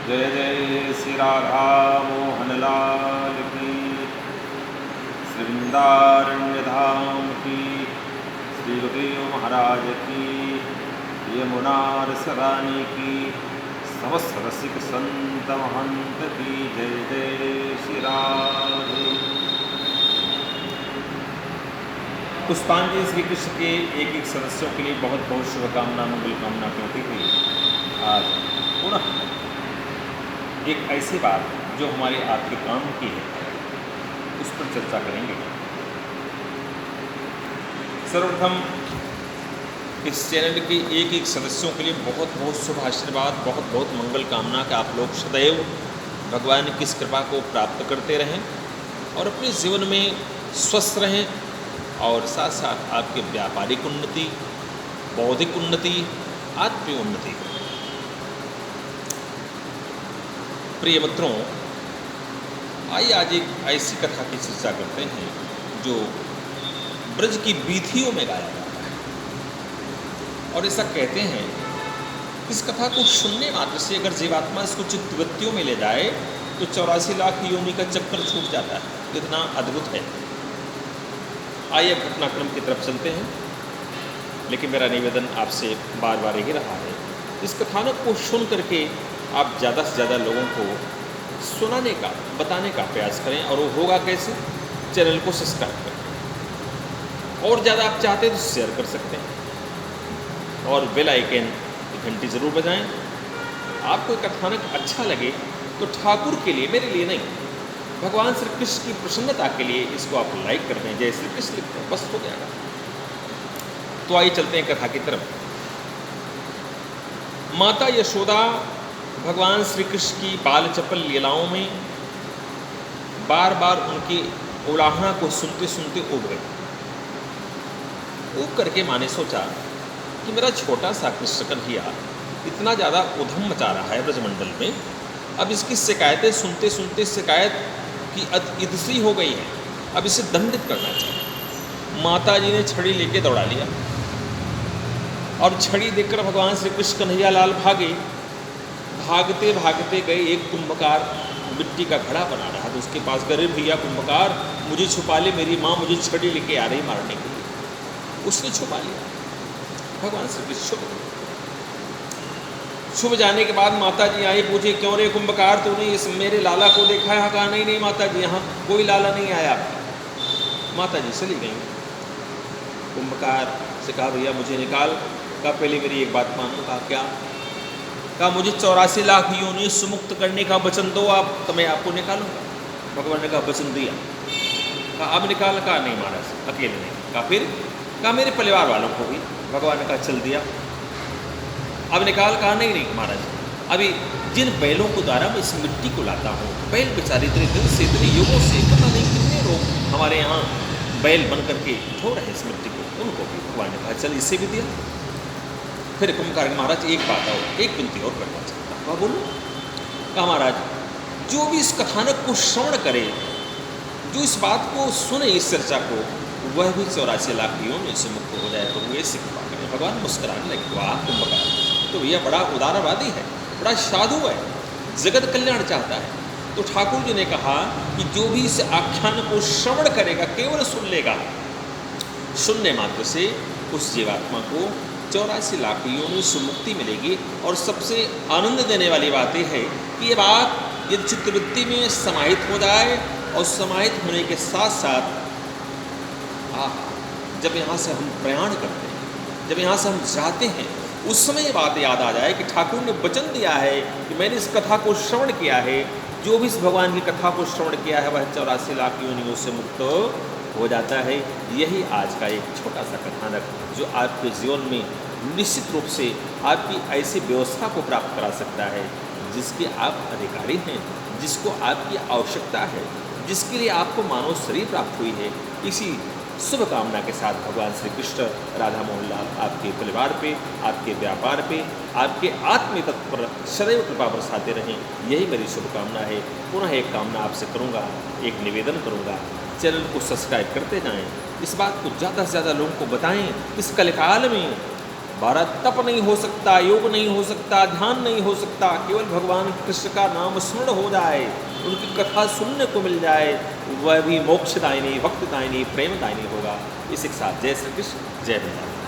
जय जय श्री राधा मोहन लाल की, श्री वृंदारण्य धाम की, श्री गुरुदेव महाराज की, यमुना रसरानी की, समस्त रसिक संत महंत की जय जय श्री राधे। पुष्पांजलि श्री कृष्ण के एक एक सदस्यों के लिए बहुत बहुत शुभकामना मंगल कामना करती हुई आज पुनः एक ऐसी बात जो हमारे आपके काम की है उस पर चर्चा करेंगे। सर्वप्रथम इस चैनल के एक एक सदस्यों के लिए बहुत बहुत शुभ आशीर्वाद, बहुत बहुत मंगल कामना कि आप लोग सदैव भगवान की इस कृपा को प्राप्त करते रहें और अपने जीवन में स्वस्थ रहें और साथ साथ आपके व्यापारिक उन्नति, बौद्धिक उन्नति, आत्मिक उन्नति। प्रिय मित्रों, आइए आज एक ऐसी कथा की चर्चा करते हैं जो ब्रज की वीथियों में गाया जाता है और ऐसा कहते हैं इस कथा को सुनने मात्र से अगर जीवात्मा इसको चित्तवृत्तियों में ले जाए तो 84 लाख योनि का चक्कर छूट जाता है। इतना अद्भुत है। आइए घटनाक्रम की तरफ चलते हैं, लेकिन मेरा निवेदन आपसे बार बार यही रहा है इस कथानक को सुन करके आप ज़्यादा से ज़्यादा लोगों को सुनाने का, बताने का प्रयास करें। और वो होगा कैसे? चैनल को सब्सक्राइब करें और ज़्यादा आप चाहते हैं तो शेयर कर सकते हैं और बेल आइकन की घंटी ज़रूर बजाएं। आपको कथानक अच्छा लगे तो ठाकुर के लिए, मेरे लिए नहीं, भगवान श्री कृष्ण की प्रसन्नता के लिए इसको आप लाइक कर दें, जय श्री कृष्ण लिखते हैं, बस हो जाएगा। तो आइए चलते हैं कथा की तरफ। माता यशोदा भगवान श्री कृष्ण की बाल चपल लीलाओं में बार बार उनकी उलाहना को सुनते सुनते उब गई। उब करके माँ ने सोचा कि मेरा छोटा सा कृष्ण कन्हैया इतना ज़्यादा उधम मचा रहा है ब्रजमंडल में, अब इसकी शिकायतें सुनते सुनते शिकायत की इदसी हो गई है, अब इसे दंडित करना चाहिए। माता जी ने छड़ी लेके दौड़ा लिया और छड़ी देखकर भगवान श्री कृष्ण कन्हैया लाल भागे। भागते भागते गए, एक कुंभकार मिट्टी का घड़ा बना रहा तो उसके पास गए, भैया कुंभकार मुझे छुपा ले, मेरी माँ मुझे छड़ी लेके आ रही मारने के लिए। उसने छुपा लिया। भगवान श्री कृष्ण छुप जाने के बाद माता जी आई, पूछे क्यों रे कुंभकार, तूने इस मेरे लाला को देखा है? कहा नहीं नहीं माता जी, यहाँ कोई लाला नहीं आया। माता जी चली गई। कुंभकार से कहा भैया मुझे निकाल। कहा पहले मेरी एक बात मानो। कहा क्या? कहा मुझे 84 लाख योनि से मुक्त करने का वचन दो आप, तो मैं आपको निकालूंगा। भगवान ने कहा वचन दिया। कहा अब निकाल? कहा नहीं महाराज अकेले नहीं। कहा फिर? कहा मेरे परिवार वालों को भी। भगवान ने कहा चल दिया। अब निकाल? कहा नहीं नहीं महाराज, अभी जिन बैलों को द्वारा मैं इस मिट्टी को लाता हूँ, बैल बेचारे इतने दिन से, इतने युगों से, पता नहीं कितने लोग हमारे यहाँ बैल बन करके ढो रहे इस मिट्टी को, उनको भी। भगवान ने कहा चल इससे भी दिया। फिर कुंभकार महाराज एक बात और, एक विनती और करना चाहता। कहा बोलो। कहा महाराज जो भी इस कथानक को श्रवण करे, जो इस बात को सुने, इस चर्चा को, वह भी 84 लाख योनि से मुक्त हो जाए। तो वो ऐसी कृपा करें। भगवान मुस्कुराने लगे। वाह कुंभकार तो भैया बड़ा उदारवादी है, बड़ा साधु है, जगत कल्याण चाहता है। तो ठाकुर जी ने कहा कि जो भी इस आख्यान को श्रवण करेगा, केवल सुन लेगा, सुनने मात्र से उस जीवात्मा को 84 लाख योनि से मुक्ति मिलेगी। और सबसे आनंद देने वाली बात यह है कि ये बात यदि चित्तवृत्ति में समाहित हो जाए और समाहित होने के साथ साथ जब यहाँ से हम प्रयाण करते हैं, जब यहाँ से हम जाते हैं, उस समय ये बात याद आ जाए कि ठाकुर ने वचन दिया है कि मैंने इस कथा को श्रवण किया है, जो भी इस भगवान की कथा को श्रवण किया है वह 84 लाख योनियों से मुक्त हो जाता है। यही आज का एक छोटा सा कथानक जो आपके जीवन में निश्चित रूप से आपकी ऐसी व्यवस्था को प्राप्त करा सकता है जिसके आप अधिकारी हैं, जिसको आपकी आवश्यकता है, जिसके लिए आपको मानव शरीर प्राप्त हुई है। इसी शुभकामना के साथ भगवान श्री कृष्ण राधा मोहन लाल आपके परिवार पे, आपके व्यापार पे, आपके आत्म तत्व पर सदैव कृपा बरसाते रहें, यही मेरी शुभकामना है। पुनः एक कामना आपसे करूँगा, एक निवेदन करूँगा, चैनल को सब्सक्राइब करते जाएं, इस बात को ज़्यादा से ज़्यादा लोगों को बताएं। इस कलकाल में बारह तप नहीं हो सकता, योग नहीं हो सकता, ध्यान नहीं हो सकता, केवल भगवान कृष्ण का नाम स्मरण हो जाए, उनकी कथा सुनने को मिल जाए, वह भी मोक्षदायिनी, भक्तदायिनी, प्रेमदायिनी होगा। इसी के साथ जय श्री कृष्ण, जय राम।